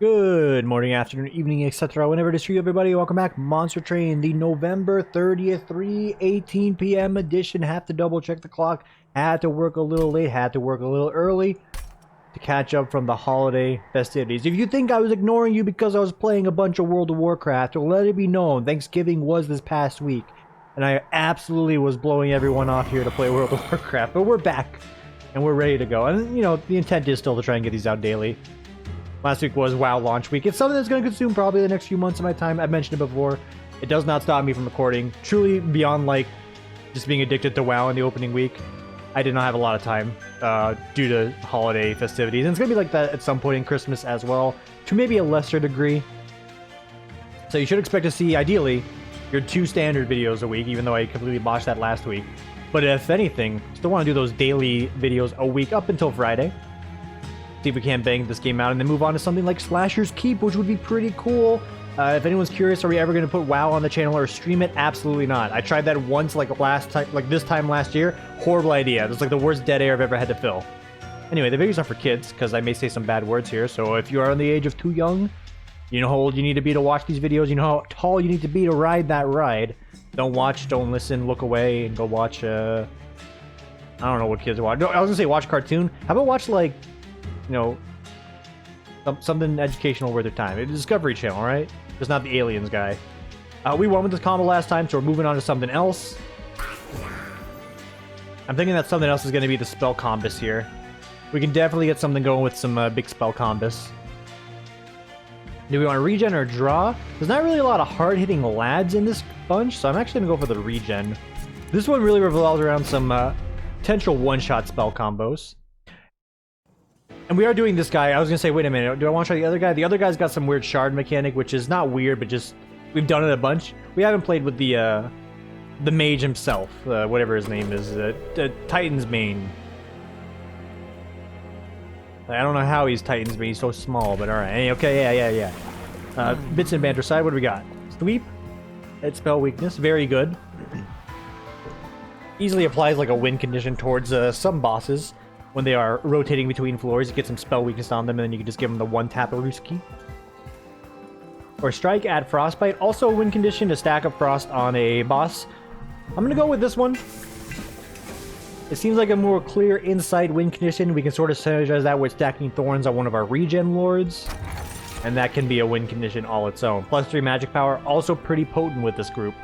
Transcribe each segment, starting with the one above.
Good morning, afternoon, evening, etc. Whenever it is for you, everybody. Welcome back. Monster Train, the November 30th, 3:18 p.m. edition. Have to double check the clock. Had to work a little late. Had to work a little early to catch up from the holiday festivities. If you think I was ignoring you because I was playing a bunch of World of Warcraft, let it be known, Thanksgiving was this past week. And I absolutely was blowing everyone off here to play World of Warcraft. But we're back. And we're ready to go. And, you know, the intent is still to try and get these out daily. Last week was WoW launch week. It's something that's going to consume probably the next few months of my time. I've mentioned it before. It does not stop me from recording. Truly beyond, like, just being addicted to WoW in the opening week. I did not have a lot of time due to holiday festivities. And it's going to be like that at some point in Christmas as well, to maybe a lesser degree. So you should expect to see, ideally, your 2 standard videos a week, even though I completely botched that last week. But if anything, still want to do those daily videos a week up until Friday. See if we can't bang this game out and then move on to something like Slasher's Keep, which would be pretty cool. If anyone's curious, are we ever going to put WoW on the channel or stream it? Absolutely not. I tried that once, like this time last year. Horrible idea. It's like the worst dead air I've ever had to fill. Anyway, the videos are for kids, because I may say some bad words here. So if you are on the age of too young, you know how old you need to be to watch these videos. You know how tall you need to be to ride that ride. Don't watch, don't listen, look away, and go watch, I don't know what kids watch. No, I was going to say watch cartoon. How about watch, like, you know, something educational worth of time. It's a Discovery Channel, right? Just not the Aliens guy. We won with this combo last time, so we're moving on to something else. I'm thinking that something else is going to be the spell combos here. We can definitely get something going with some big spell combos. Do we want to regen or draw? There's not really a lot of hard-hitting lads in this bunch, so I'm actually going to go for the regen. This one really revolves around some potential one-shot spell combos. And we are doing this guy. I was going to say, wait a minute, do I want to try the other guy? The other guy's got some weird shard mechanic, which is not weird, but just, we've done it a bunch. We haven't played with the mage himself, whatever his name is, Titan's Bane. I don't know how he's Titan's Bane, he's so small, but alright. Okay, yeah. Bits and banter side, what do we got? Sweep, head spell weakness, very good. Easily applies like a win condition towards some bosses. When they are rotating between floors, you get some spell weakness on them, and then you can just give them the one-tap Aruski. Or Strike, add Frostbite. Also a win condition to stack up Frost on a boss. I'm gonna go with this one. It seems like a more clear inside win condition. We can sort of synergize that with stacking Thorns on one of our regen lords. And that can be a win condition all its own. +3 magic power, also pretty potent with this group.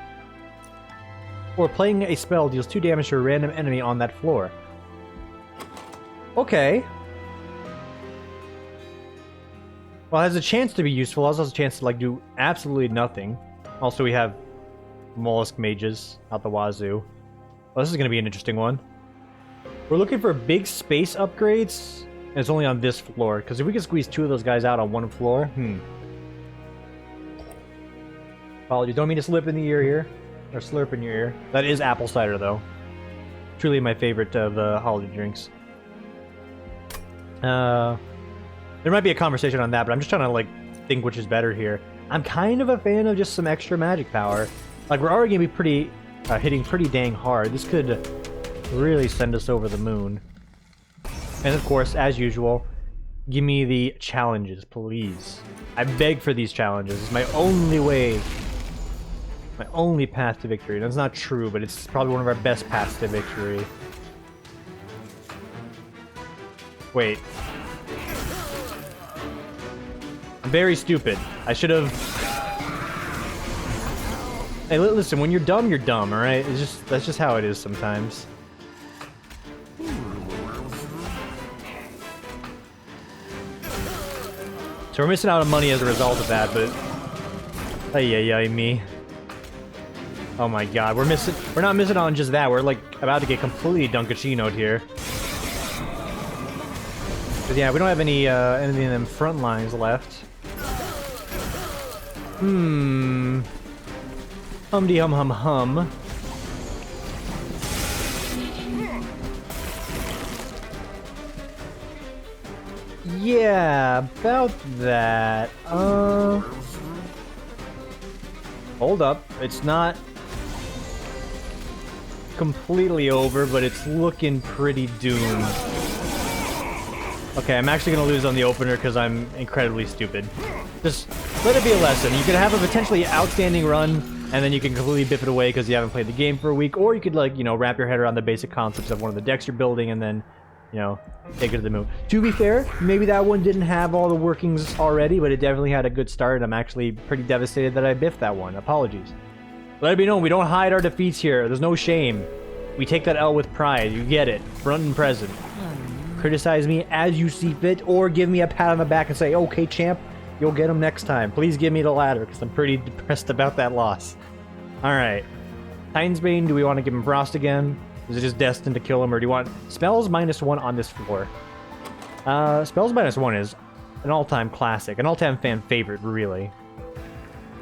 Or playing a spell deals 2 damage to a random enemy on that floor. Okay. Well, it has a chance to be useful. Also has a chance to, like, do absolutely nothing. Also, we have mollusk mages out the wazoo. Well, this is going to be an interesting one. We're looking for big space upgrades, and it's only on this floor. Because if we can squeeze 2 of those guys out on one floor, Apologies, don't mean to slip in the ear here. Or slurp in your ear. That is apple cider, though. Truly my favorite of the holiday drinks. There might be a conversation on that, but I'm just trying to, like, think which is better here. I'm kind of a fan of just some extra magic power. Like, we're already going to be hitting pretty dang hard. This could really send us over the moon. And, of course, as usual, give me the challenges, please. I beg for these challenges. It's my only way, my only path to victory. That's not true, but it's probably one of our best paths to victory. Wait. I'm very stupid. I should have... Hey, listen, when you're dumb, alright? That's just how it is sometimes. So we're missing out on money as a result of that, but... Ay, me. Oh my god, we're not missing on just that, we're like about to get completely Dunkachino'd here. But yeah, we don't have any anything in them front lines left. Humdy hum. Yeah, about that. Hold up. It's not completely over, but it's looking pretty doomed. Okay, I'm actually going to lose on the opener because I'm incredibly stupid. Just let it be a lesson. You could have a potentially outstanding run, and then you can completely biff it away because you haven't played the game for a week, or you could, like, you know, wrap your head around the basic concepts of one of the decks you're building, and then, you know, take it to the moon. To be fair, maybe that one didn't have all the workings already, but it definitely had a good start. I'm actually pretty devastated that I biffed that one. Apologies. Let it be known, we don't hide our defeats here. There's no shame. We take that L with pride. You get it. Front and present. Criticize me as you see fit, or give me a pat on the back and say, okay, champ, you'll get him next time. Please give me the latter, because I'm pretty depressed about that loss. Alright. Titan's Bane, do we want to give him Frost again? Is it just destined to kill him, or do you want... Spells -1 on this floor. Spells -1 is an all-time classic, an all-time fan favorite, really.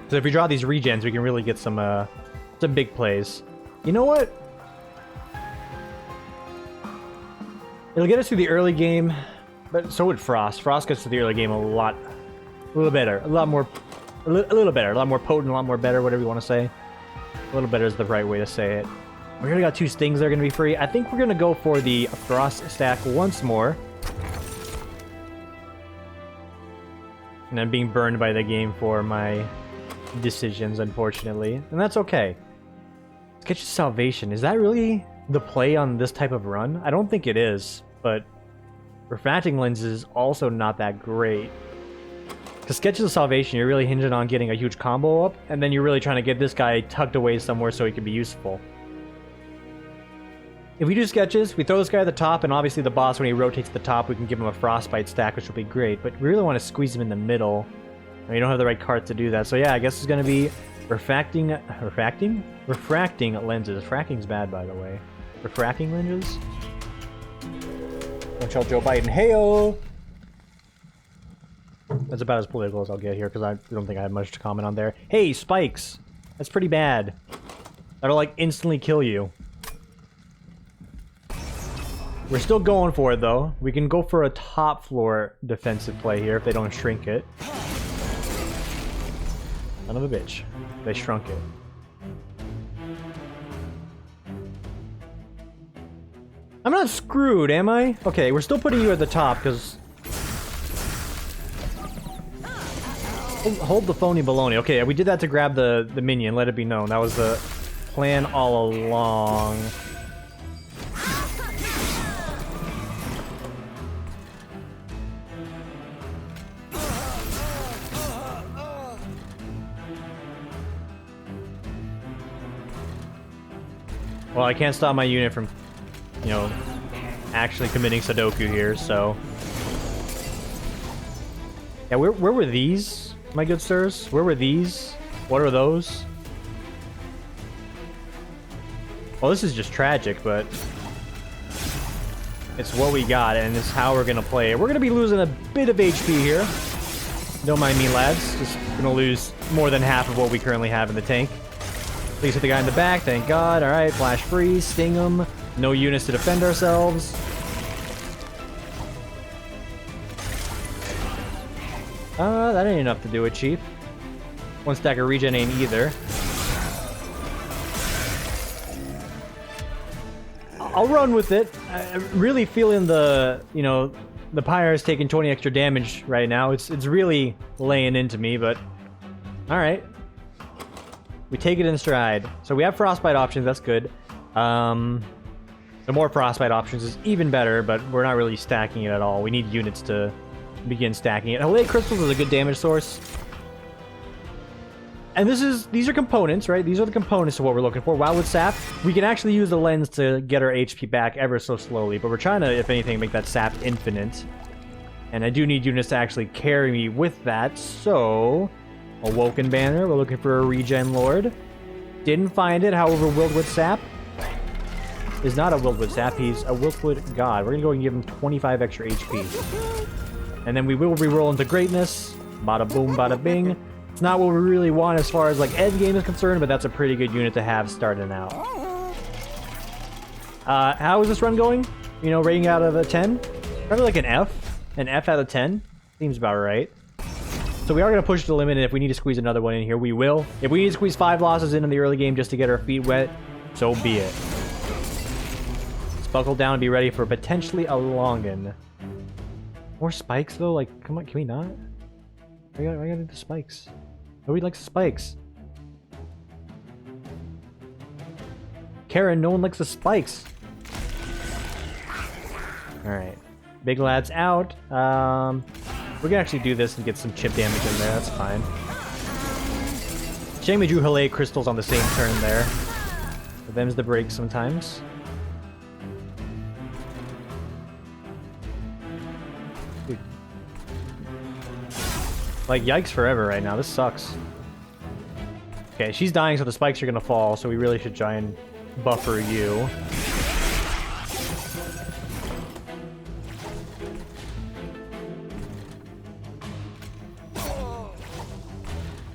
So if we draw these regens, we can really get some big plays. You know what? It'll get us through the early game, but so would Frost. Frost gets to the early game a little better, a little better, a lot more potent, a lot more better, whatever you want to say. A little better is the right way to say it. We already got 2 stings that are going to be free. I think we're going to go for the Frost stack once more. And I'm being burned by the game for my decisions, unfortunately. And that's okay. Sketch's Salvation, is that really the play on this type of run? I don't think it is, but refracting lens is also not that great. Because Sketches of Salvation, you're really hinging on getting a huge combo up, and then you're really trying to get this guy tucked away somewhere so he can be useful. If we do Sketches, we throw this guy at the top, and obviously the boss, when he rotates to the top, we can give him a Frostbite stack, which will be great, but we really want to squeeze him in the middle. And we don't have the right cards to do that, so yeah, I guess it's going to be refracting lenses. Fracking's bad, by the way. Refracting lenses? Don't tell Joe Biden, hey-o! That's about as political as I'll get here, because I don't think I have much to comment on there. Hey, spikes! That's pretty bad. That'll, like, instantly kill you. We're still going for it, though. We can go for a top floor defensive play here if they don't shrink it. Son of a bitch. They shrunk it. I'm not screwed, am I? Okay, we're still putting you at the top, because... Hold the phony baloney. Okay, we did that to grab the minion, let it be known. That was the plan all along. Well, I can't stop my unit from, you know, actually committing Sudoku here, so... Yeah, where were these, my good sirs? Where were these? What are those? Well, this is just tragic, but... It's what we got, and it's how we're gonna play it. We're gonna be losing a bit of HP here. Don't mind me, lads. Just gonna lose more than half of what we currently have in the tank. Please hit the guy in the back, thank God. Alright, flash freeze, sting him. No units to defend ourselves. That ain't enough to do it, Chief. 1 stack of regen ain't either. I'll run with it. I'm really feeling the, you know, the pyre is taking 20 extra damage right now. It's really laying into me, but... Alright. We take it in stride. So we have frostbite options, that's good. The more frostbite options is even better, but we're not really stacking it at all. We need units to begin stacking it. Hellate crystals is a good damage source. And these are components, right? These are the components of what we're looking for. Wildwood sap, we can actually use the lens to get our HP back ever so slowly, but we're trying to, if anything, make that sap infinite. And I do need units to actually carry me with that, so... Awoken Banner, we're looking for a regen lord. Didn't find it, however, Wildwood Sap is not a Wildwood Sap, he's a Wildwood God. We're gonna go and give him 25 extra HP. And then we will reroll into greatness. Bada boom, bada bing. It's not what we really want as far as like end game is concerned, but that's a pretty good unit to have starting out. How is this run going? You know, rating out of a 10? Probably like an F. An F out of 10. Seems about right. So we are going to push the limit, and if we need to squeeze another one in here, we will. If we need to squeeze 5 losses in the early game just to get our feet wet, so be it. Let's buckle down and be ready for potentially a longin. More spikes though? Like, come on, can we not? I gotta do the spikes. Nobody likes the spikes. Karen, no one likes the spikes. Alright. Big lad's out. We're gonna actually do this and get some chip damage in there, that's fine. Shame we drew Rougelike crystals on the same turn there. But them's the break sometimes. Dude. Like, yikes forever right now, this sucks. Okay, she's dying so the spikes are gonna fall, so we really should try and buffer you.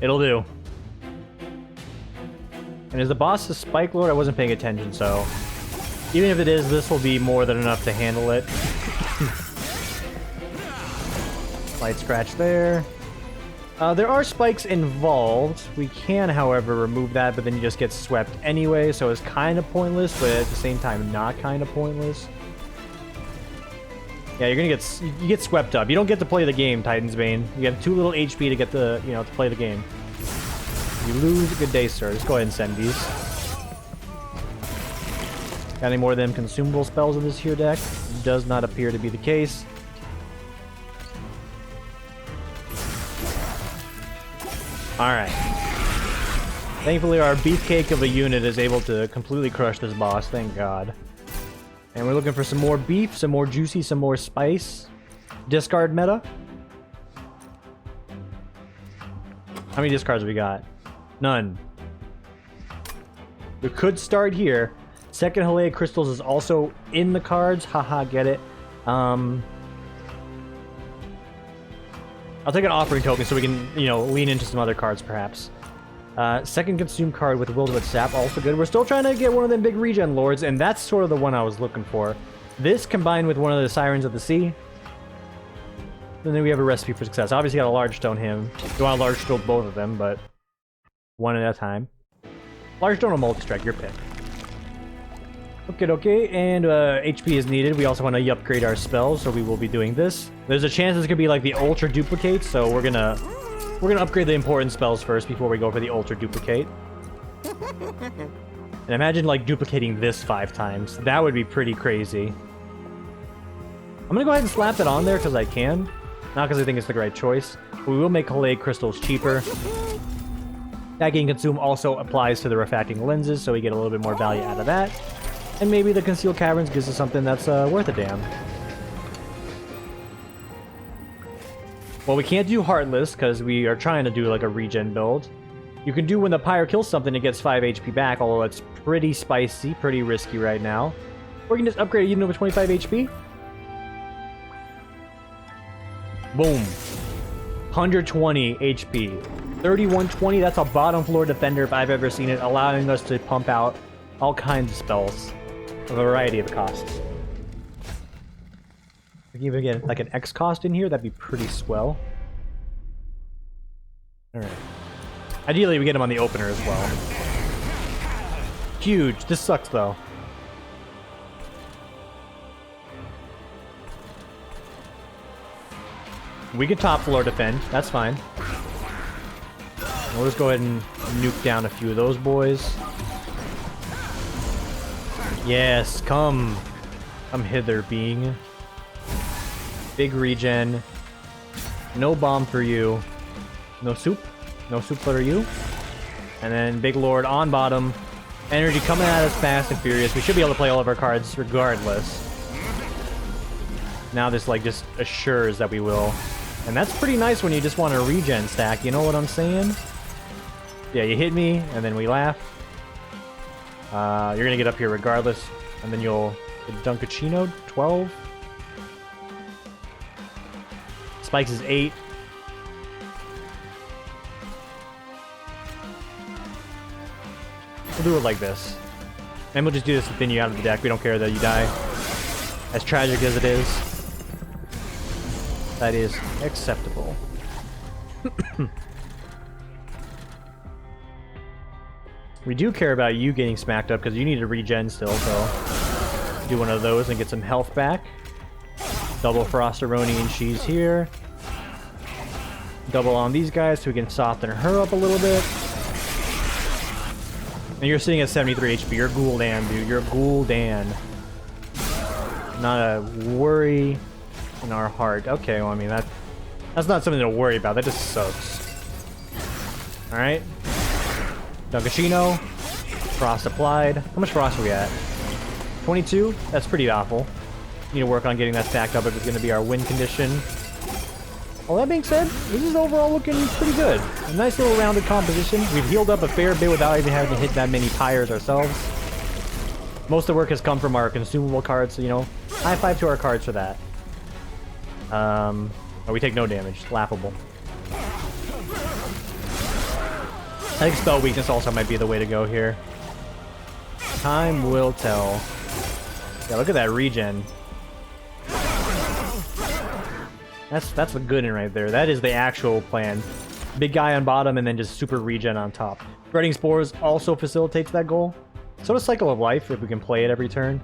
It'll do. And is the boss a Spike Lord? I wasn't paying attention, so... Even if it is, this will be more than enough to handle it. Light scratch there. There are spikes involved. We can, however, remove that, but then you just get swept anyway, so it's kind of pointless, but at the same time, not kind of pointless. Yeah, you're gonna get swept up. You don't get to play the game, Titan's Bane. You have too little HP to get the, to play the game. You lose. Good day, sir. Let's go ahead and send these. Got any more of them consumable spells in this here deck? Does not appear to be the case. Alright. Thankfully, our beefcake of a unit is able to completely crush this boss. Thank God. And we're looking for some more beef, some more juicy, some more spice. Discard meta. How many discards we got? None. We could start here. Second Rougelike crystals is also in the cards. Haha, get it. I'll take an offering token so we can, lean into some other cards perhaps. Second consume card with Wilty Sap, also good. We're still trying to get one of them big regen lords, and that's sort of the one I was looking for. This combined with one of the Sirens of the Sea. And then we have a recipe for success. Obviously got a large stone him. You want to large stone both of them, but one at a time. Large stone or multi-strike, your pick. Okay, and HP is needed. We also want to upgrade our spells, so we will be doing this. There's a chance this could be like the ultra duplicate, so we're gonna upgrade the important spells first before we go for the ultra duplicate. And imagine like duplicating this 5 times. That would be pretty crazy. I'm gonna go ahead and slap that on there because I can, not because I think it's the right choice. But we will make Rougelike crystals cheaper. That gain consume also applies to the refracting lenses, so we get a little bit more value out of that. And maybe the Concealed Caverns gives us something that's worth a damn. Well, we can't do Heartless, because we are trying to do like a regen build. You can do when the Pyre kills something, it gets 5 HP back, although it's pretty spicy, pretty risky right now. Or you can just upgrade a unit with 25 HP. Boom. 120 HP. 3120, that's a bottom floor defender if I've ever seen it, allowing us to pump out all kinds of spells. A variety of costs. We can even get like an X cost in here, that'd be pretty swell. Alright. Ideally we get him on the opener as well. Huge. This sucks though. We can top floor defend, that's fine. We'll just go ahead and nuke down a few of those boys. Yes, come hither, being. Big regen. No bomb for you. No soup. No soup for you. And then Big Lord on bottom. Energy coming at us fast and furious. We should be able to play all of our cards regardless. Now this like just assures that we will. And that's pretty nice when you just want a regen stack, you know what I'm saying? Yeah, you hit me, and then we laugh. You're gonna get up here regardless, and then you'll get Dunkachino, 12. Spikes is 8. We'll do it like this. And we'll just do this to thin you out of the deck. We don't care that you die. As tragic as it is. That is acceptable. We do care about you getting smacked up because you need to regen still, so do one of those and get some health back. Double Frostaroni and cheese here. Double on these guys so we can soften her up a little bit. And you're sitting at 73 HP. You're Gul'dan, dude. You're Gul'dan. Not a worry in our heart. Okay, well, I mean, that's not something to worry about. That just sucks. Alright. Dunkashino. Frost applied. How much frost are we at? 22? That's pretty awful. Need to work on getting that stacked up if it's going to be our win condition. All that being said, this is overall looking pretty good. A nice little rounded composition. We've healed up a fair bit without even having to hit that many pyres ourselves. Most of the work has come from our consumable cards, so, you know, high five to our cards for that. Oh, we take no damage. Laughable. I think spell weakness also might be the way to go here. Time will tell. Yeah, look at that regen. That's a good one right there. That is the actual plan. Big guy on bottom and then just super regen on top. Spreading Spores also facilitates that goal. So does Cycle of Life if we can play it every turn.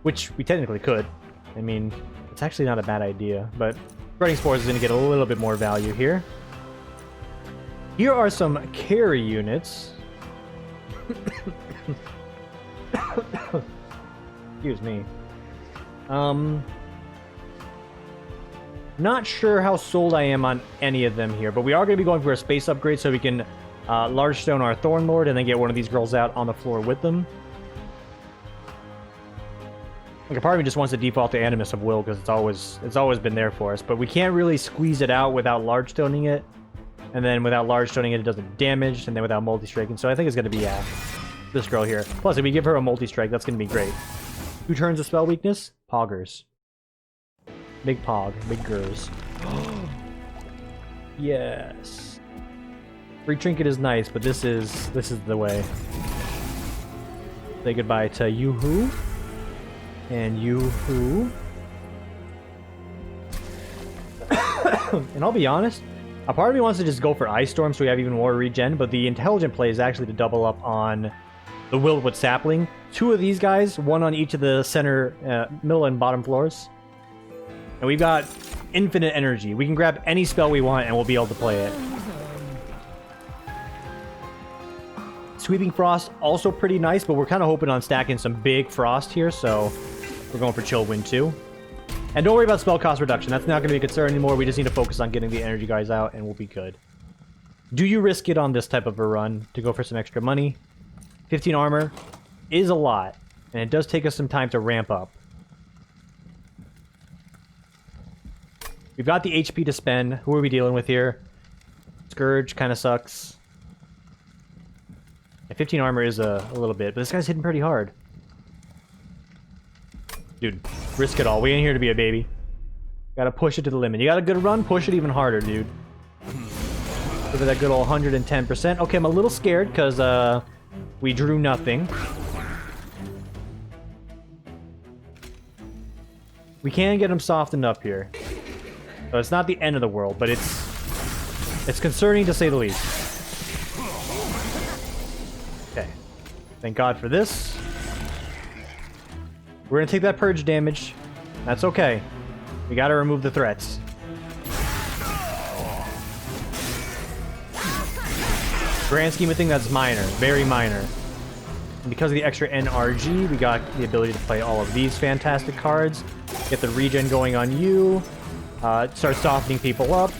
Which we technically could. I mean, it's actually not a bad idea, but Spreading Spores is going to get a little bit more value here. Here are some carry units. Excuse me. Not sure how sold I am on any of them here, but we are going to be going for a space upgrade so we can large stone our Thorn Lord and then get one of these girls out on the floor with them. Like, a part of me just wants to default to Animus of Will because it's always been there for us, but we can't really squeeze it out without large stoning it, and then without large stoning it, it doesn't damage, and then without multi-striking. So I think it's going to be this girl here. Plus, if we give her a multi-strike, that's going to be great. 2 turns of spell weakness, Poggers. Big Pog, big Gers. Yes. Free trinket is nice, but this is the way. Say goodbye to Yoo-Hoo. And Yoo-Hoo. And I'll be honest, a part of me wants to just go for Ice Storm so we have even more regen, but the intelligent play is actually to double up on the Wildwood Sapling. 2 of these guys, 1 on each of the center, middle and bottom floors. And we've got infinite energy. We can grab any spell we want and we'll be able to play it. Sweeping Frost, also pretty nice, but we're kind of hoping on stacking some big Frost here, so we're going for Chill Wind too. And don't worry about spell cost reduction. That's not going to be a concern anymore. We just need to focus on getting the energy guys out and we'll be good. Do you risk it on this type of a run to go for some extra money? 15 armor is a lot, and it does take us some time to ramp up. We've got the HP to spend. Who are we dealing with here? Scourge kind of sucks. And 15 armor is a little bit, but this guy's hitting pretty hard. Dude, risk it all. We ain't here to be a baby. Gotta push it to the limit. You got a good run? Push it even harder, dude. Look at that good old 110%. Okay, I'm a little scared because we drew nothing. We can get him softened up here. So it's not the end of the world, but it's concerning to say the least. Okay. Thank God for this. We're gonna take that purge damage. That's okay. We gotta remove the threats. Grand scheme of things, that's minor. Very minor. And because of the extra NRG, we got the ability to play all of these fantastic cards. Get the regen going on you. Start softening people up.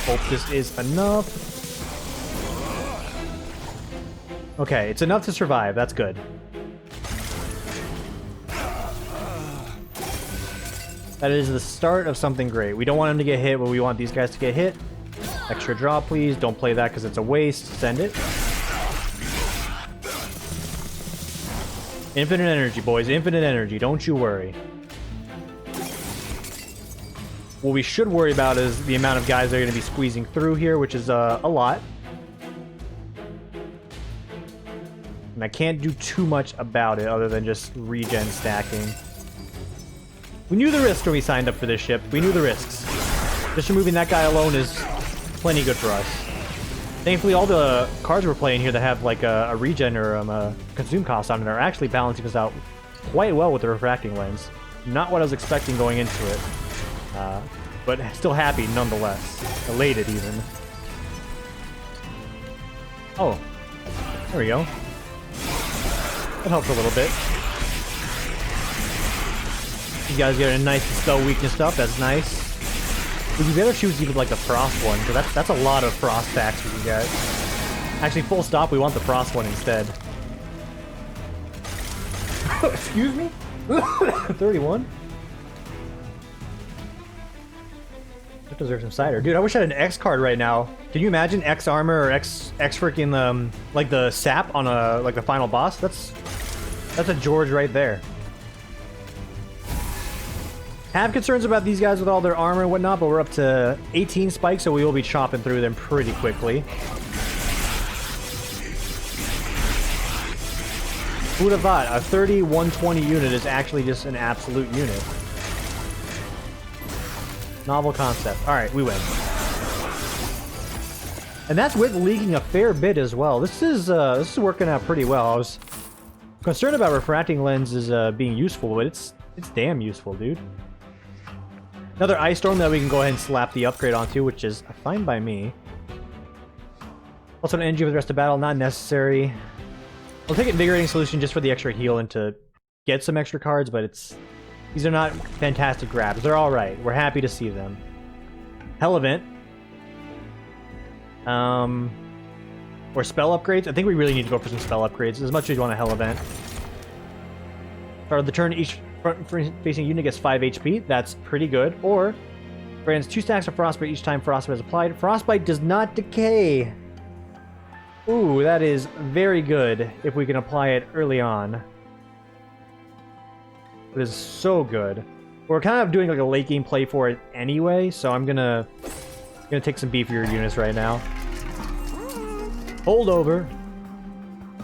Hope this is enough. Okay, it's enough to survive. That's good. That is the start of something great. We don't want him to get hit, but we want these guys to get hit. Extra draw, please. Don't play that because it's a waste. Send it. Infinite energy, boys. Infinite energy. Don't you worry. What we should worry about is the amount of guys that are going to be squeezing through here, which is a lot. And I can't do too much about it other than just regen stacking. We knew the risks when we signed up for this ship. We knew the risks. Just removing that guy alone is plenty good for us. Thankfully, all the cards we're playing here that have like a regen or a consume cost on it are actually balancing us out quite well with the refracting lens. Not what I was expecting going into it. But still happy nonetheless. Elated even. Oh. There we go. That helps a little bit. You guys get a nice spell weakness up. That's nice. Would you better choose even like the frost one? Because that's a lot of frost stacks for you guys. Actually, full stop. We want the frost one instead. Excuse me? 31? That deserves some cider. Dude, I wish I had an X card right now. Can you imagine X armor or X freaking like the sap on a like the final boss? That's a George right there. Have concerns about these guys with all their armor and whatnot, but we're up to 18 spikes, so we will be chopping through them pretty quickly. Who would have thought a 30-120 unit is actually just an absolute unit? Novel concept. Alright, we win. And that's with leaking a fair bit as well. This is working out pretty well. I was concerned about refracting lenses being useful, but it's damn useful, dude. Another ice storm that we can go ahead and slap the upgrade onto, which is fine by me. Also an energy for the rest of battle, not necessary. We'll take Invigorating Solution just for the extra heal and to get some extra cards, but these are not fantastic grabs. They're alright. We're happy to see them. Hell Event. Or spell upgrades. I think we really need to go for some spell upgrades, as much as you want a Hell Event. Start of the turn, each front-facing unit gets 5 HP. That's pretty good. Or, grants 2 stacks of Frostbite each time Frostbite is applied. Frostbite does not decay. Ooh, that is very good if we can apply it early on. It is so good. We're kind of doing like a late game play for it anyway, so I'm gonna take some beefier units right now. Hold over.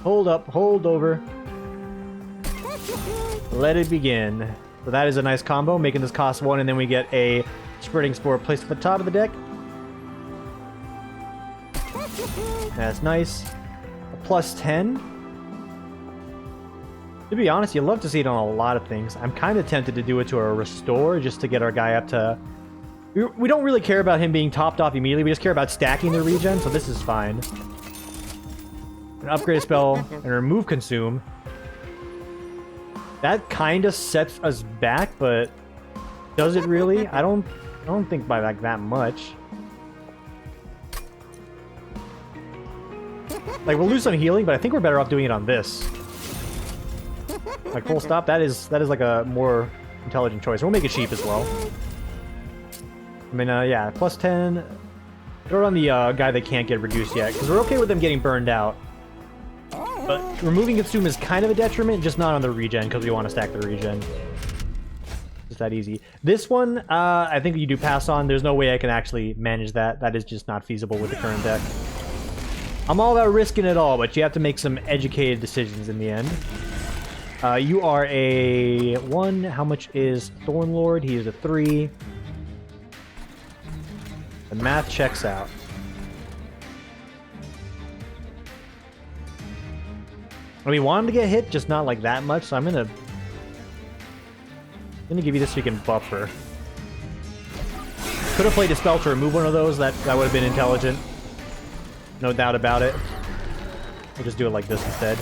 Hold up, hold over. Let it begin. So that is a nice combo, making this cost 1, and then we get a Spreading Spore placed at the top of the deck. That's nice. A plus 10. To be honest, you love to see it on a lot of things. I'm kind of tempted to do it to a Restore just to get our guy up to... We don't really care about him being topped off immediately. We just care about stacking the regen, so this is fine. An upgrade spell and remove Consume. That kind of sets us back, but does it really? I don't think by like that much. Like, we'll lose some healing, but I think we're better off doing it on this. Like, full stop, that is like a more intelligent choice. We'll make it cheap as well. I mean, yeah, plus 10. Throw it on the guy that can't get reduced yet, because we're okay with them getting burned out. But removing Consume is kind of a detriment, just not on the regen, because we want to stack the regen. Just that easy. This one, I think you do pass on. There's no way I can actually manage that. That is just not feasible with the current deck. I'm all about risking it all, but you have to make some educated decisions in the end. You are a 1. How much is Thornlord? He is a 3. The math checks out. We want him to get hit, just not like that much, so I'm gonna give you this so you can buffer. Could have played a spell to remove one of those, that would have been intelligent. No doubt about it. We'll just do it like this instead.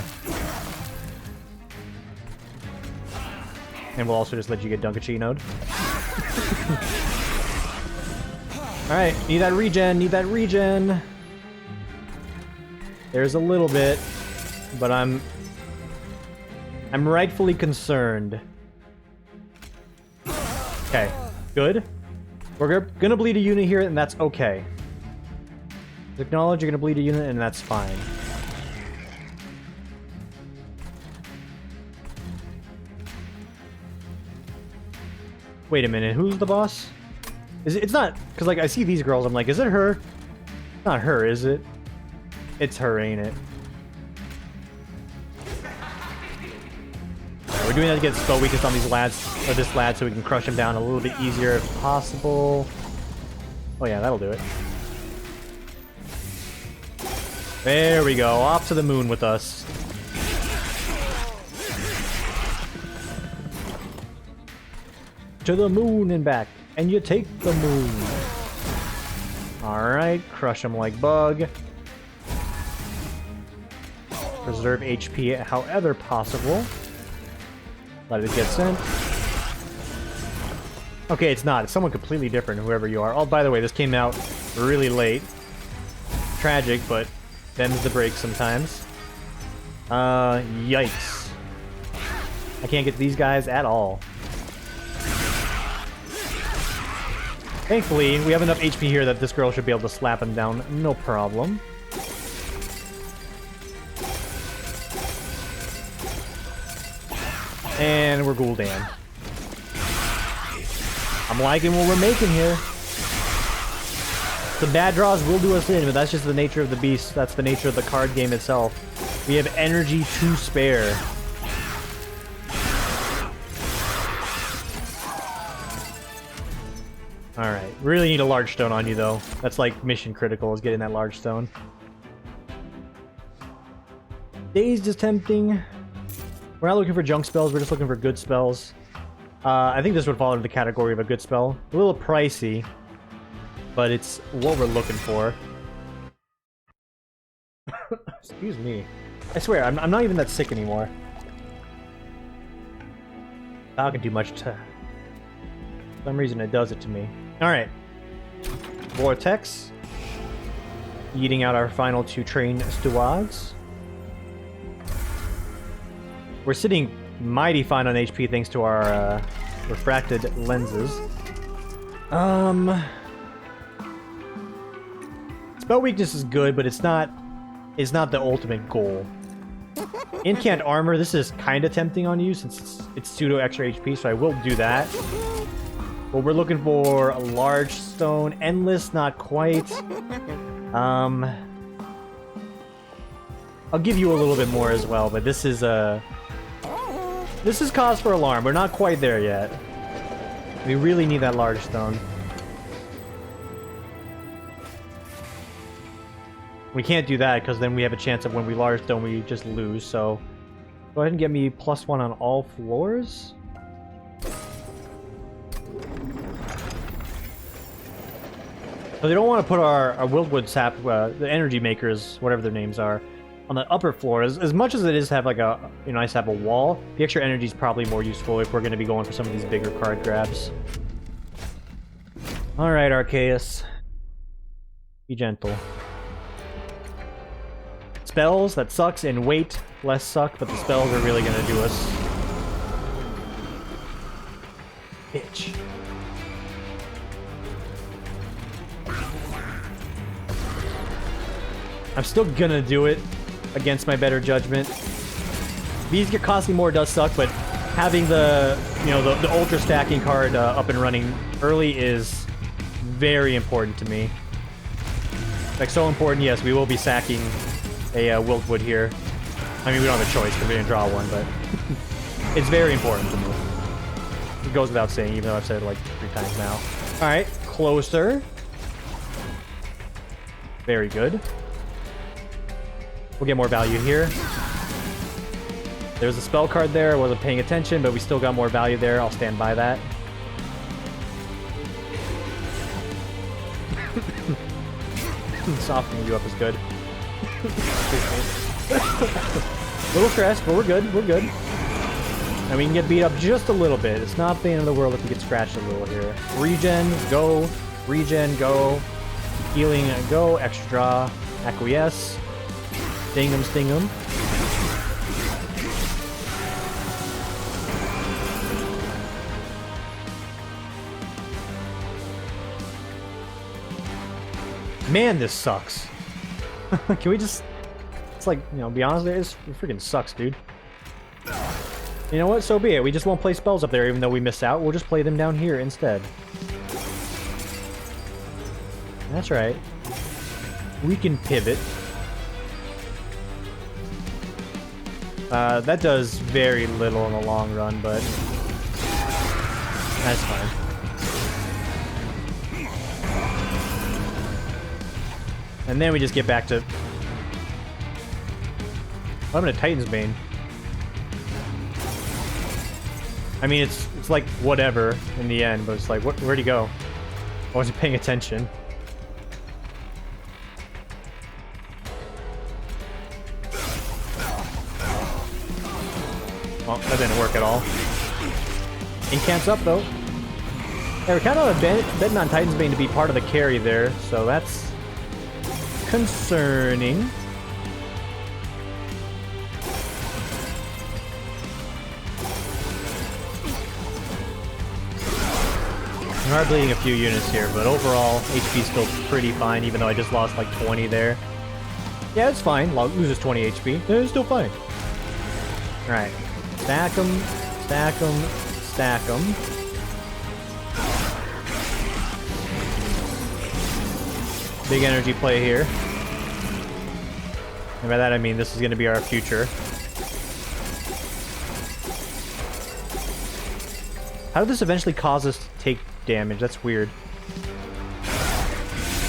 And we'll also just let you get Dunkachino'd. Alright, need that regen, need that regen. There's a little bit, but I'm rightfully concerned. Okay, good. We're gonna bleed a unit here, and that's okay. Acknowledge you're gonna bleed a unit, and that's fine. Wait a minute, who's the boss? It's not, because like I see these girls, I'm like, is it her? Not her, is it? It's her, ain't it? Right, we're doing that to get spell weakness on these lads, or this lad, so we can crush him down a little bit easier if possible. Oh yeah, that'll do it. There we go, off to the moon with us. To the moon and back. And you take the moon. Alright, crush him like bug. Preserve HP however possible. Let it get sent. Okay, it's not. It's someone completely different, whoever you are. Oh, by the way, this came out really late. Tragic, but them's the break sometimes. Yikes. I can't get these guys at all. Thankfully, we have enough HP here that this girl should be able to slap him down, no problem. And we're Gul'dan. I'm liking what we're making here. The bad draws will do us in, but that's just the nature of the beast. That's the nature of the card game itself. We have energy to spare. Alright, really need a large stone on you though. That's like mission critical, is getting that large stone. Dazed is tempting. We're not looking for junk spells, we're just looking for good spells. I think this would fall into the category of a good spell. A little pricey, but it's what we're looking for. Excuse me. I swear, I'm not even that sick anymore. I can do much to... For some reason it does it to me. Alright. Vortex. Eating out our final 2 train stewards. We're sitting mighty fine on HP thanks to our refracted lenses. Spell weakness is good, but it's not the ultimate goal. Incant armor, this is kind of tempting on you since it's pseudo extra HP, so I will do that. But we're looking for a large stone. Endless, not quite. I'll give you a little bit more as well, but this is cause for alarm. We're not quite there yet. We really need that large stone. We can't do that because then we have a chance of when we large stone we just lose, so go ahead and get me +1 on all floors. So they don't want to put our Wildwood Sap, the energy makers, whatever their names are, on the upper floor. As much as it is to have like a, you know, nice to have a wall, the extra energy is probably more useful if we're going to be going for some of these bigger card grabs. Alright, Arceus. Be gentle. Spells, that sucks, and weight, less suck, but the spells are really going to do us. Bitch. I'm still gonna do it against my better judgment. These get costing more does suck, but having the, you know, the ultra stacking card up and running early is very important to me. Like, so important, yes, we will be sacking a Wiltwood here. I mean, we don't have a choice because we didn't draw one, but it's very important to me. It goes without saying, even though I've said it like 3 times now. Alright, closer. Very good. We'll get more value here. There's a spell card there. I wasn't paying attention, but we still got more value there. I'll stand by that. Softening you up is good. Little stressed, but we're good. We're good. And we can get beat up just a little bit. It's not the end of the world if we get scratched a little here. Regen, go. Regen, go. Healing, go. Extra draw. Acquiesce. Sting him, sting him. Man, this sucks. Can we just... It's like, you know, be honest, it freaking sucks, dude. You know what? So be it. We just won't play spells up there even though we missed out. We'll just play them down here instead. That's right. We can pivot. That does very little in the long run, but that's fine. And then we just get back to... I'm gonna Titan's Bane. I mean, it's like whatever in the end, but it's like, where'd he go? I wasn't paying attention. Well, that didn't work at all. Incant's up, though. Yeah, we're kind of betting on Titan's Bane to be part of the carry there, so that's concerning. We are bleeding a few units here, but overall, HP still pretty fine, even though I just lost like 20 there. Yeah, it's fine. Loses 20 HP. It's still fine. Alright. Stack them, stack them, stack them. Big energy play here. And by that I mean this is going to be our future. How did this eventually cause us to take damage? That's weird.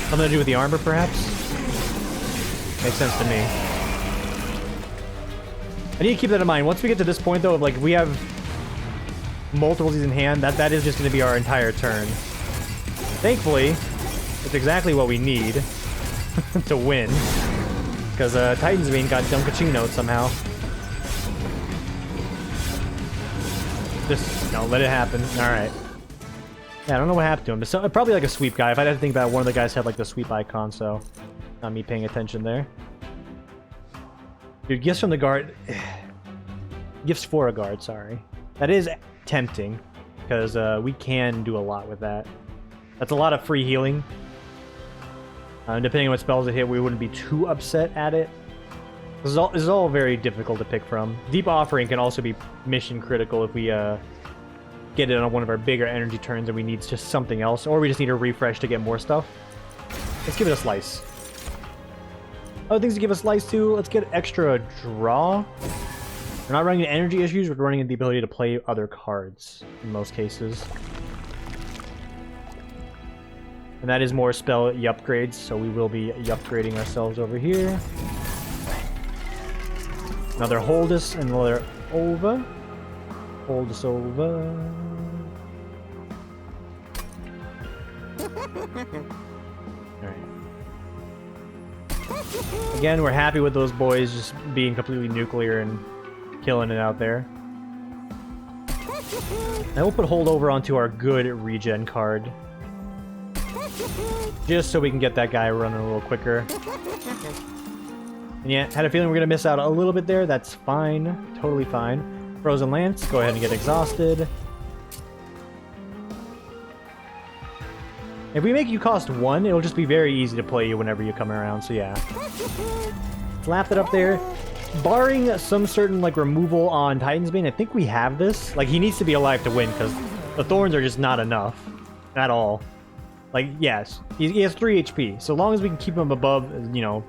Something to do with the armor, perhaps? Makes sense to me. I need to keep that in mind. Once we get to this point, though, of like we have multiples in hand, that is just going to be our entire turn. Thankfully, it's exactly what we need to win. Because Titan's Bane got Dunkachino'd somehow. Just, no, let it happen. Alright. Yeah, I don't know what happened to him. It's probably like a sweep guy. If I had to think about it, one of the guys had like the sweep icon, so not me paying attention there. Dude, gifts from the guard. Gifts for a guard, sorry. That is tempting, because we can do a lot with that. That's a lot of free healing. Depending on what spells it hit, we wouldn't be too upset at it. This is all very difficult to pick from. Deep Offering can also be mission critical if we get it on one of our bigger energy turns and we need just something else, or we just need a refresh to get more stuff. Let's give it a slice. Other things to give a slice to, let's get extra draw. We're not running into energy issues, we're running into the ability to play other cards in most cases. And that is more spell upgrades, so we will be upgrading ourselves over here. Another hold us, another over. Hold us over. Alright. Again, we're happy with those boys just being completely nuclear and killing it out there. Now we'll put hold over onto our good regen card. Just so we can get that guy running a little quicker. And yeah, had a feeling we're going to miss out a little bit there. That's fine. Totally fine. Frozen Lance, go ahead and get exhausted. If we make you cost 1, it'll just be very easy to play you whenever you come around, so yeah. Slap it up there. Barring some certain, like, removal on Titan's Bane, I think we have this. Like, he needs to be alive to win, because the Thorns are just not enough. At all. Like, yes, he has 3 HP. So long as we can keep him above, you know...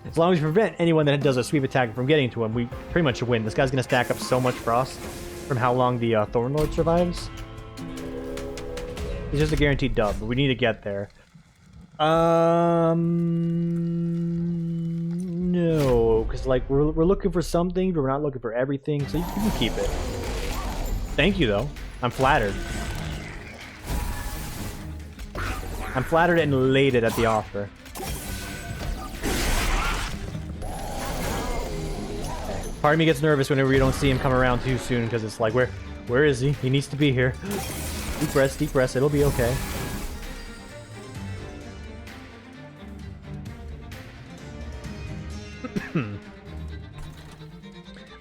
as long as we prevent anyone that does a sweep attack from getting to him, we pretty much win. This guy's going to stack up so much frost from how long the Thorn Lord survives. It's just a guaranteed dub, but we need to get there. No, because like we're looking for something, but we're not looking for everything, so you can keep it. Thank you, though. I'm flattered. I'm flattered and elated at the offer. Part of me gets nervous whenever you don't see him come around too soon, because it's like, where is he? He needs to be here. Deep breaths, it'll be okay.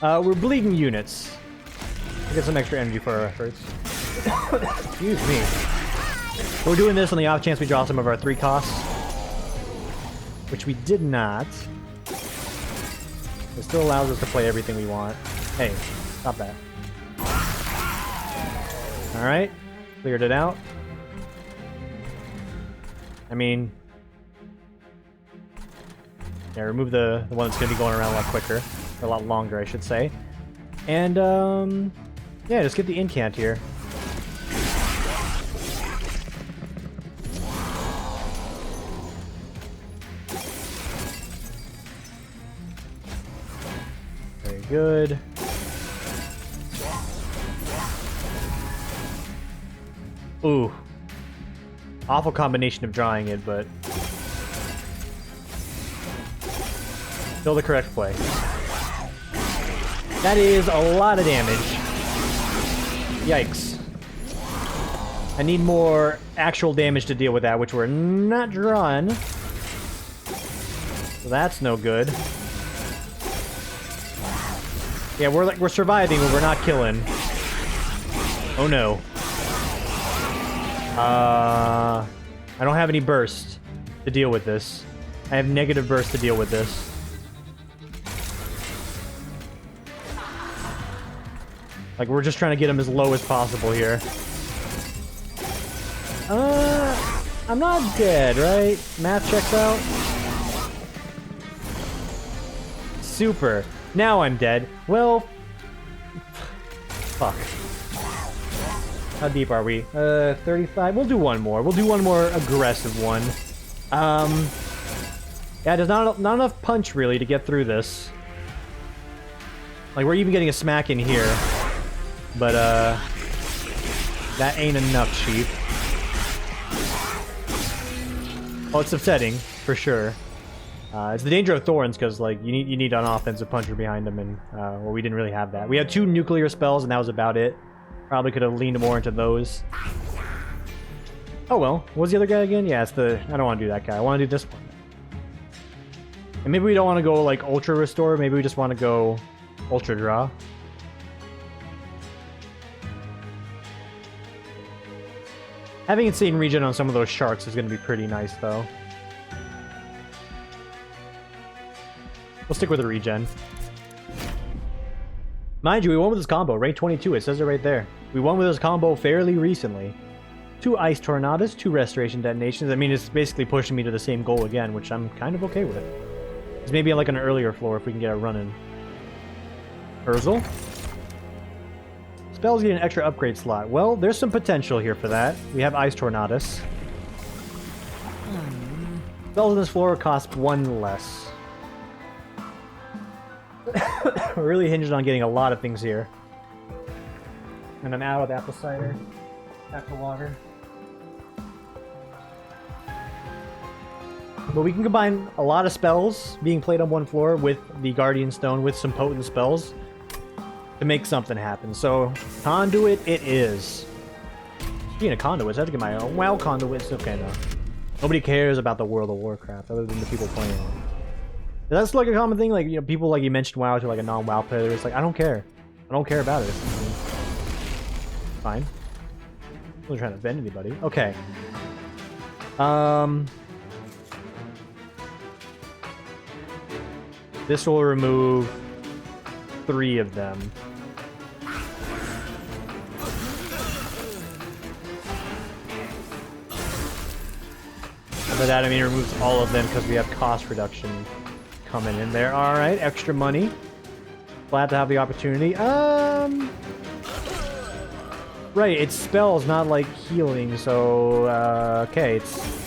We're bleeding units. We'll get some extra energy for our efforts. Excuse me. We're doing this on the off chance we draw some of our 3 costs, which we did not. It still allows us to play everything we want. Hey, stop that. Alright, cleared it out. I mean... yeah, remove the one that's going to be going around a lot quicker. Or a lot longer, I should say. And, yeah, just get the incant here. Very good. Ooh. Awful combination of drawing it, but... still the correct play. That is a lot of damage. Yikes. I need more actual damage to deal with that, which we're not drawing. So that's no good. Yeah, we're surviving, but we're not killing. Oh no. I don't have any burst to deal with this. I have negative burst to deal with this. Like, we're just trying to get him as low as possible here. I'm not dead, right? Math checks out. Super. Now I'm dead. Well... fuck. How deep are we? 35? We'll do one more. We'll do one more aggressive one. Yeah, there's not enough punch, really, to get through this. Like, we're even getting a smack in here. But, that ain't enough, Chief. Oh, it's upsetting, for sure. It's the danger of thorns, because, like, you need an offensive puncher behind them, and, well, we didn't really have that. We had 2 nuclear spells, and that was about it. Probably could have leaned more into those. Oh, well. What was the other guy again? Yeah, it's the... I don't want to do that guy. I want to do this one. And maybe we don't want to go, like, Ultra Restore. Maybe we just want to go Ultra Draw. Having insane regen on some of those sharks is going to be pretty nice, though. We'll stick with the regen. Mind you, we won with this combo. Rank 22, it says it right there. We won with this combo fairly recently. 2 Ice Tornadoes, 2 Restoration Detonations. I mean, it's basically pushing me to the same goal again, which I'm kind of okay with. It's maybe like an earlier floor if we can get it running. Urzel. Spells get an extra upgrade slot. Well, there's some potential here for that. We have Ice Tornadoes. Spells on this floor cost 1 less. We're really hinged on getting a lot of things here. And I'm out of apple cider. Apple water. But we can combine a lot of spells being played on one floor with the Guardian Stone with some potent spells to make something happen. So, conduit it is. Being a conduit, I have to get my own. Well, conduits, okay, no. Nobody cares about the World of Warcraft other than the people playing it. That's like a common thing, like, you know, people, like, you mentioned WoW to like a non-WoW player, it's like, I don't care. I don't care about it. Fine. I'm not trying to offend anybody. Okay. This will remove 3 of them. And by that I mean it removes all of them because we have cost reduction coming in there. Alright, extra money. Glad to have the opportunity. Right, it's spells, not like healing, so, okay, it's...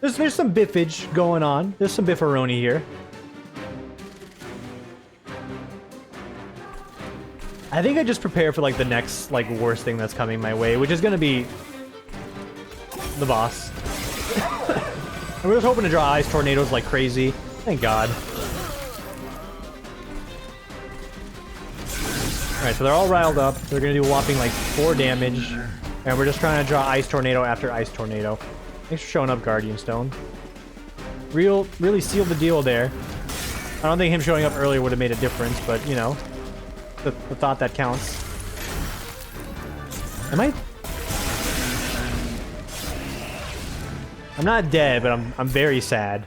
There's some biffage going on. There's some biffaroni here. I think I just prepare for, like, the next, like, worst thing that's coming my way, which is gonna be... the boss. We're just hoping to draw Ice Tornadoes like crazy. Thank God. Alright, so they're all riled up. They're gonna do a whopping like 4 damage. And we're just trying to draw Ice Tornado after Ice Tornado. Thanks for showing up, Guardian Stone. Really sealed the deal there. I don't think him showing up earlier would have made a difference, but you know, the thought that counts. Am I? I'm not dead, but I'm very sad.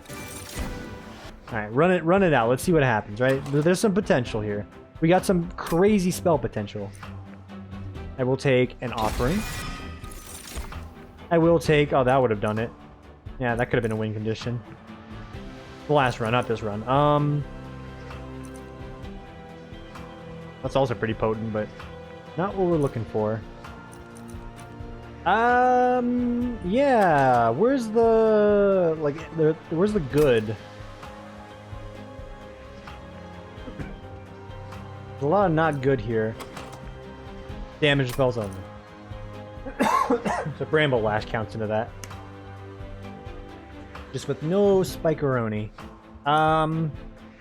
Alright, run it out. Let's see what happens, right? There's some potential here. We got some crazy spell potential. I will take an offering. I will take... oh, that would have done it. Yeah, that could have been a win condition. The last run, not this run. That's also pretty potent, but not what we're looking for. Yeah. Where's the... like, where's the good? a lot of not good here. Damage spells only. So Bramble Lash counts into that. Just with no Spikeroni.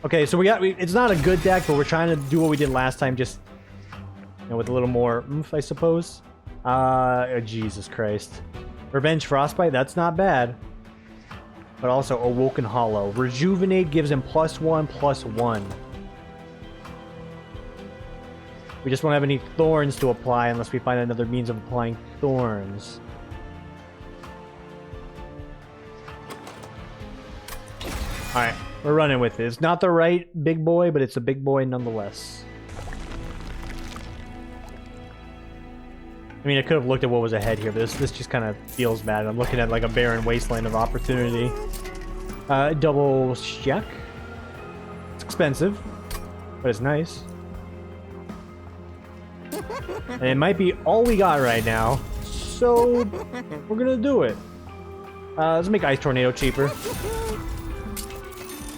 Okay, so it's not a good deck, but we're trying to do what we did last time, just with a little more oomph, I suppose. Oh, Jesus Christ. Revenge Frostbite, that's not bad. But also Awoken Hollow. Rejuvenate gives him +1/+1. We just won't have any thorns to apply unless we find another means of applying thorns. Alright, we're running with it. It's not the right big boy, but it's a big boy nonetheless. I mean, I could have looked at what was ahead here, but this just kind of feels bad. I'm looking at like a barren wasteland of opportunity. Double check. It's expensive, but it's nice. And it might be all we got right now, so we're gonna do it. Let's make Ice Tornado cheaper.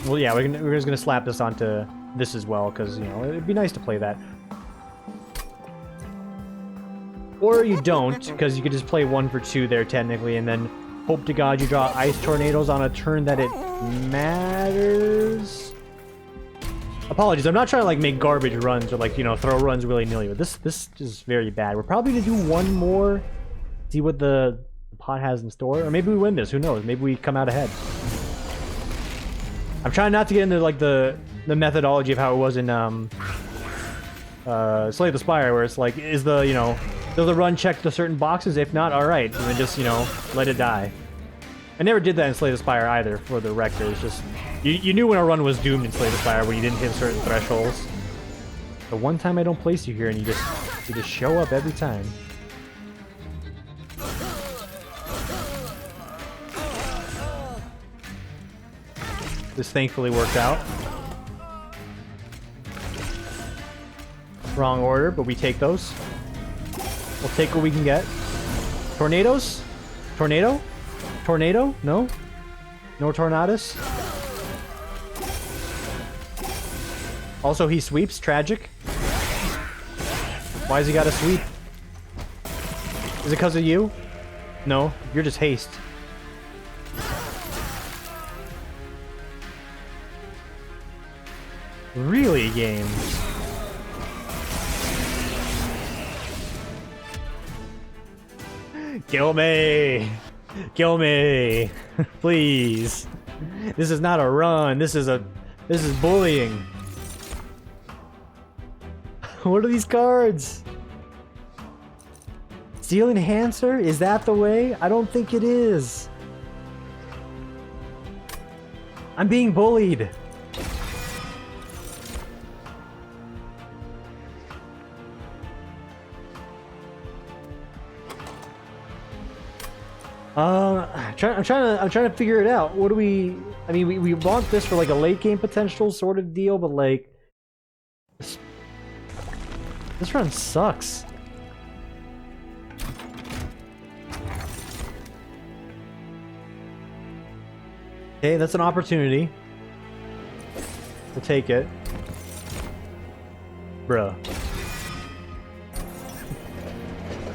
Well, yeah, we're just gonna slap this onto this as well, because, you know, it'd be nice to play that. Or you don't, because you could just play 1 for 2 there, technically, and then hope to God you draw Ice Tornadoes on a turn that it matters. Apologies, I'm not trying to, like, make garbage runs or, like, you know, throw runs willy-nilly, but this is very bad. We're probably gonna do one more, see what the pot has in store, or maybe we win this, who knows? Maybe we come out ahead. I'm trying not to get into, like, the methodology of how it was in Slay the Spire, where it's like, is the, you know, does the run check the certain boxes? If not, alright, and then just, you know, let it die. I never did that in Slay the Spire either, for the record. It's just, you knew when a run was doomed in Slay the Spire when you didn't hit certain thresholds. The one time I don't place you here and you just show up every time. This thankfully worked out. Wrong order, but we take those. We'll take what we can get. Tornadoes? Tornado? Tornado? No? No tornadoes? Also, he sweeps. Tragic. Why has he got to sweep? Is it because of you? No, you're just haste. Really, game? Kill me! Kill me! Please! This is not a run, this is bullying. What are these cards? Steel Enhancer? Is that the way? I don't think it is. I'm being bullied. I'm trying to figure it out. What do we? I mean, we want this for like a late game potential sort of deal, but like this run sucks. Okay, that's an opportunity. We'll take it, bruh.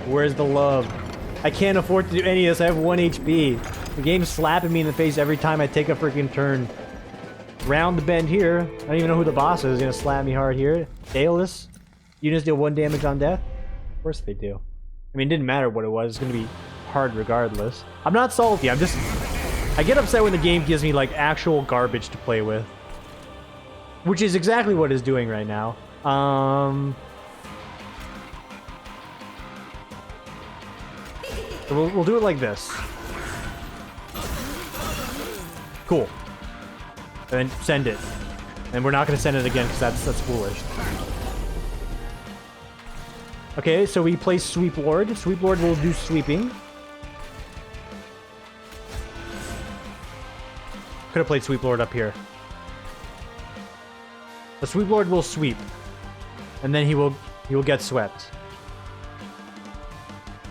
Where's the love? I can't afford to do any of this. I have 1 HP. The game's slapping me in the face every time I take a freaking turn. Round the bend here. I don't even know who the boss is. He's gonna slap me hard here. Daedalus. Units deal 1 damage on death. Of course they do. I mean, it didn't matter what it was. It's gonna be hard regardless. I'm not salty. I'm just... I get upset when the game gives me, like, actual garbage to play with. Which is exactly what it's doing right now. So we'll do it like this. Cool. And then send it. And we're not going to send it again because that's foolish. Okay, so we play Sweep Lord. Sweep Lord will do sweeping. Could have played Sweep Lord up here. The Sweep Lord will sweep. And then he will get swept.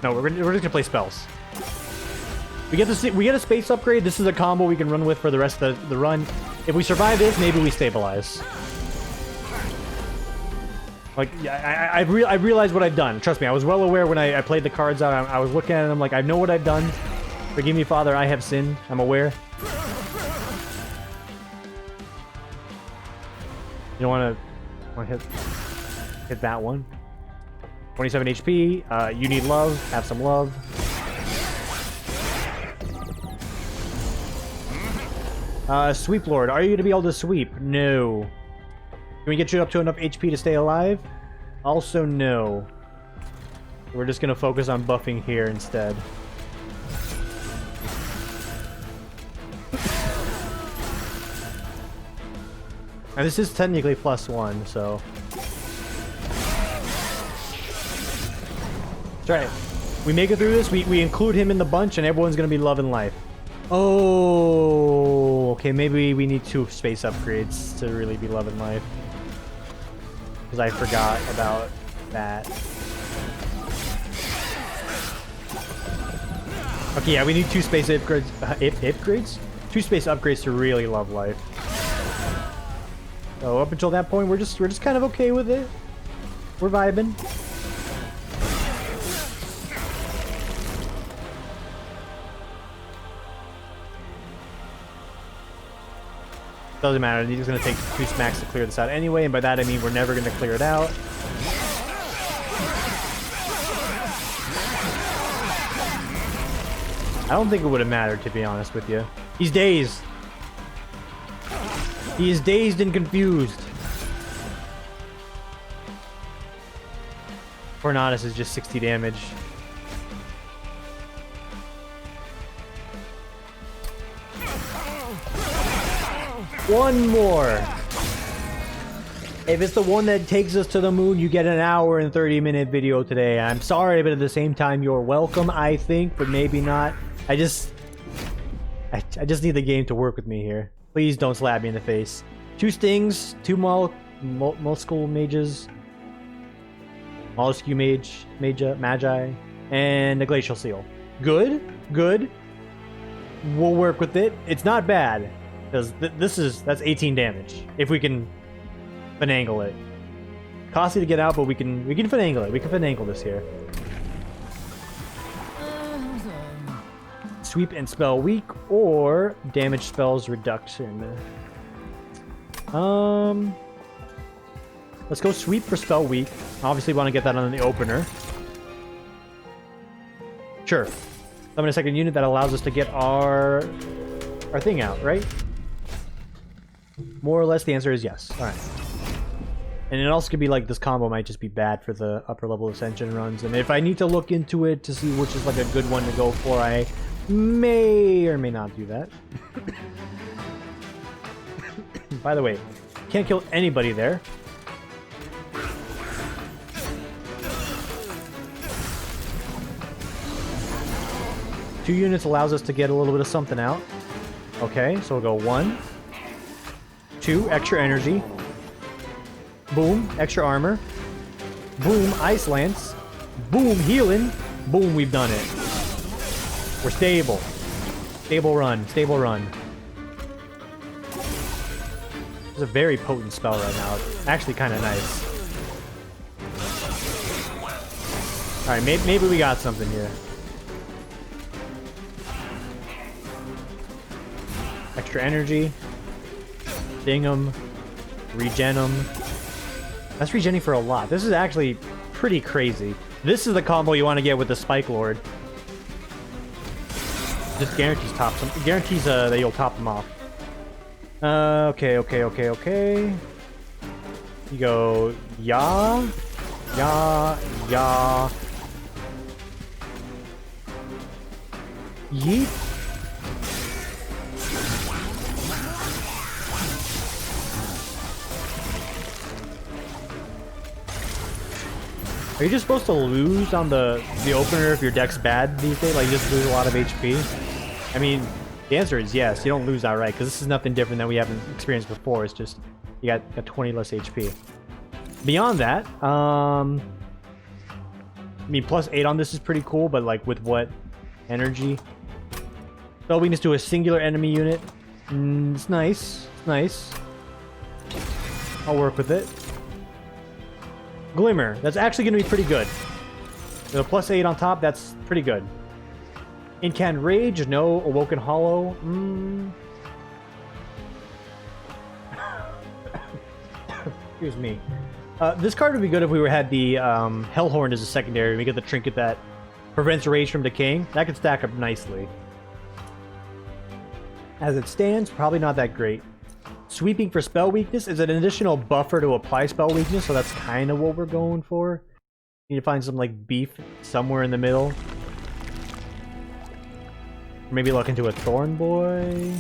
No, we're just gonna play spells. We get a space upgrade. This is a combo we can run with for the rest of the run. If we survive this, maybe we stabilize. Like, yeah, I realized what I've done. Trust me, I was well aware when I played the cards out. I was looking at them like, I know what I've done. Forgive me, Father, I have sinned. I'm aware. You don't want to hit that one. 27 HP. You need love. Have some love. Sweep Lord. Are you going to be able to sweep? No. Can we get you up to enough HP to stay alive? Also, no. We're just going to focus on buffing here instead. And this is technically +1, so... That's right. We make it through this, we include him in the bunch, and everyone's going to be loving life. Oh, okay, maybe we need 2 space upgrades to really be loving life. Because I forgot about that. Okay, yeah, we need 2 space upgrades. Upgrades? 2 space upgrades to really love life. So up until that point, we're just kind of okay with it. We're vibing. Doesn't matter. He's going to take 2 smacks to clear this out anyway, and by that I mean we're never going to clear it out. I don't think it would have mattered, to be honest with you. He's dazed. He is dazed and confused. Tornadus is just 60 damage. One more. If it's the one that takes us to the moon, you get an hour and 30-minute video today. I'm sorry, but at the same time, you're welcome, I think, but maybe not. I just need the game to work with me here. Please don't slap me in the face. 2 stings, 2 molluscal mages, molluscu magi, and a glacial seal. Good, good. We'll work with it. It's not bad, because that's 18 damage if we can finagle it. Costly to get out, but we can finagle it. We can finagle this here. Sweep and spell weak or damage spells reduction. Let's go sweep for spell weak. Obviously want to get that on the opener. Sure. Summon a second unit that allows us to get our thing out, right? More or less the answer is yes. Alright. And it also could be like this combo might just be bad for the upper level ascension runs. And if I need to look into it to see which is like a good one to go for, I may or may not do that. By the way, can't kill anybody there. Two units allows us to get a little bit of something out. Okay, so we'll go 1, 2, extra energy. Boom, extra armor. Boom, ice lance. Boom, healing. Boom, we've done it. We're stable. Stable run, stable run. It's a very potent spell right now. It's actually kind of nice. Alright, maybe we got something here. Extra energy. Ding 'em. Regen 'em. That's regenning for a lot. This is actually pretty crazy. This is the combo you want to get with the Spike Lord. Just guarantees that you'll top them off. Okay. You go ya. Yeet. Are you just supposed to lose on the opener if your deck's bad these days? Like, you just lose a lot of HP? I mean, the answer is yes. You don't lose outright, because this is nothing different that we haven't experienced before. It's just, you got 20 less HP. Beyond that, I mean, +8 on this is pretty cool, but like, with what energy? Spell weakness to a singular enemy unit. It's nice. It's nice. I'll work with it. Glimmer. That's actually going to be pretty good. The +8 on top, that's pretty good. Incant Rage, no. Awoken Hollow. Excuse me. This card would be good if we had the Hellhorn as a secondary. We get the trinket that prevents rage from decaying. That could stack up nicely. As it stands, probably not that great. Sweeping for spell weakness is an additional buffer to apply spell weakness, so that's kind of what we're going for. Need to find some like beef somewhere in the middle. Maybe look into a Thorn Boy.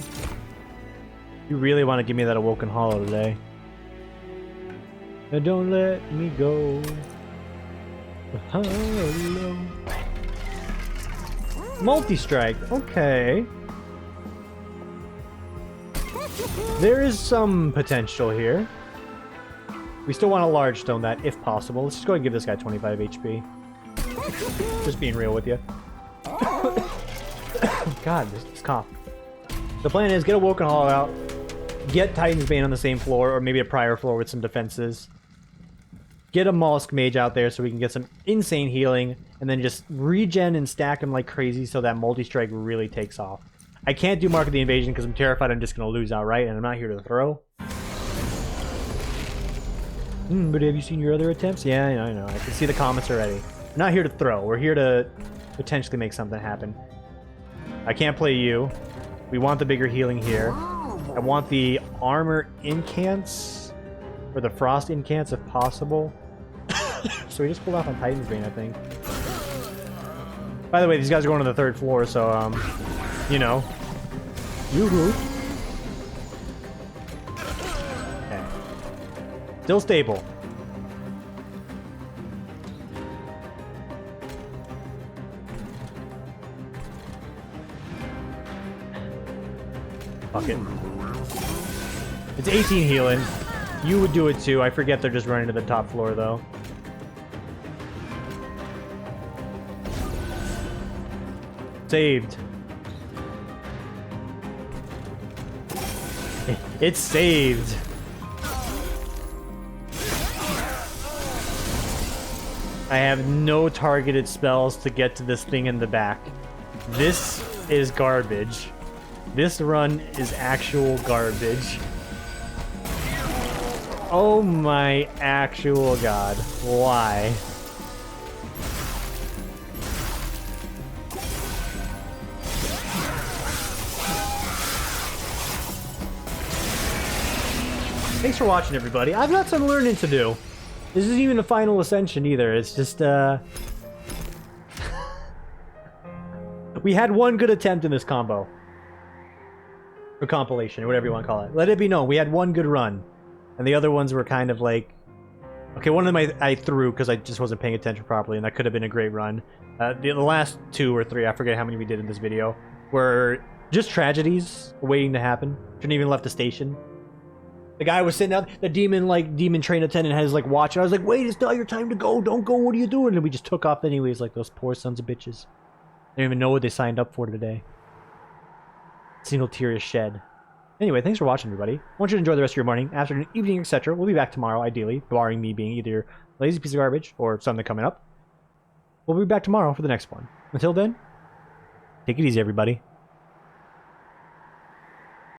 You really want to give me that Awoken Hollow today. And don't let me go. Hello. Multi-strike. Okay. There is some potential here. We still want a large stone that, if possible. Let's just go ahead and give this guy 25 HP. Just being real with you. God, this cough. The plan is get a Woken Hollow out, get Titan's Bane on the same floor, or maybe a prior floor with some defenses. Get a Mollusk Mage out there so we can get some insane healing, and then just regen and stack him like crazy so that multi-strike really takes off. I can't do Mark of the Invasion because I'm terrified I'm just going to lose outright, and I'm not here to throw. But have you seen your other attempts? Yeah, I know. I can see the comments already. We're not here to throw. We're here to potentially make something happen. I can't play you. We want the bigger healing here. I want the armor incants, or the frost incants if possible. So we just pulled off on Titan's Bane, I think. By the way, these guys are going to the 3rd floor, so, you know. Yoo-hoo. Okay. Still stable. Fuck it. It's 18 healing. You would do it too. I forget they're just running to the top floor though. Saved. It's saved. I have no targeted spells to get to this thing in the back. This is garbage. This run is actual garbage. Oh my actual god. Why? Thanks for watching, everybody. I've got some learning to do. This isn't even a final ascension either. It's just, we had one good attempt in this combo. Or compilation, or whatever you want to call it. Let it be known, we had one good run. And the other ones were kind of like... Okay, one of them I threw because I just wasn't paying attention properly, and that could have been a great run. The last 2 or 3, I forget how many we did in this video, were just tragedies waiting to happen. Shouldn't even left the station. The guy was sitting out, the demon train attendant had his like watch, and I was like, wait, it's not your time to go, don't go, what are you doing? And we just took off anyways, like those poor sons of bitches. They don't even know what they signed up for today. Single tear is shed. Anyway, thanks for watching, everybody. I want you to enjoy the rest of your morning, afternoon, evening, etc. We'll be back tomorrow, ideally, barring me being either a lazy piece of garbage or something coming up. We'll be back tomorrow for the next one. Until then, take it easy, everybody.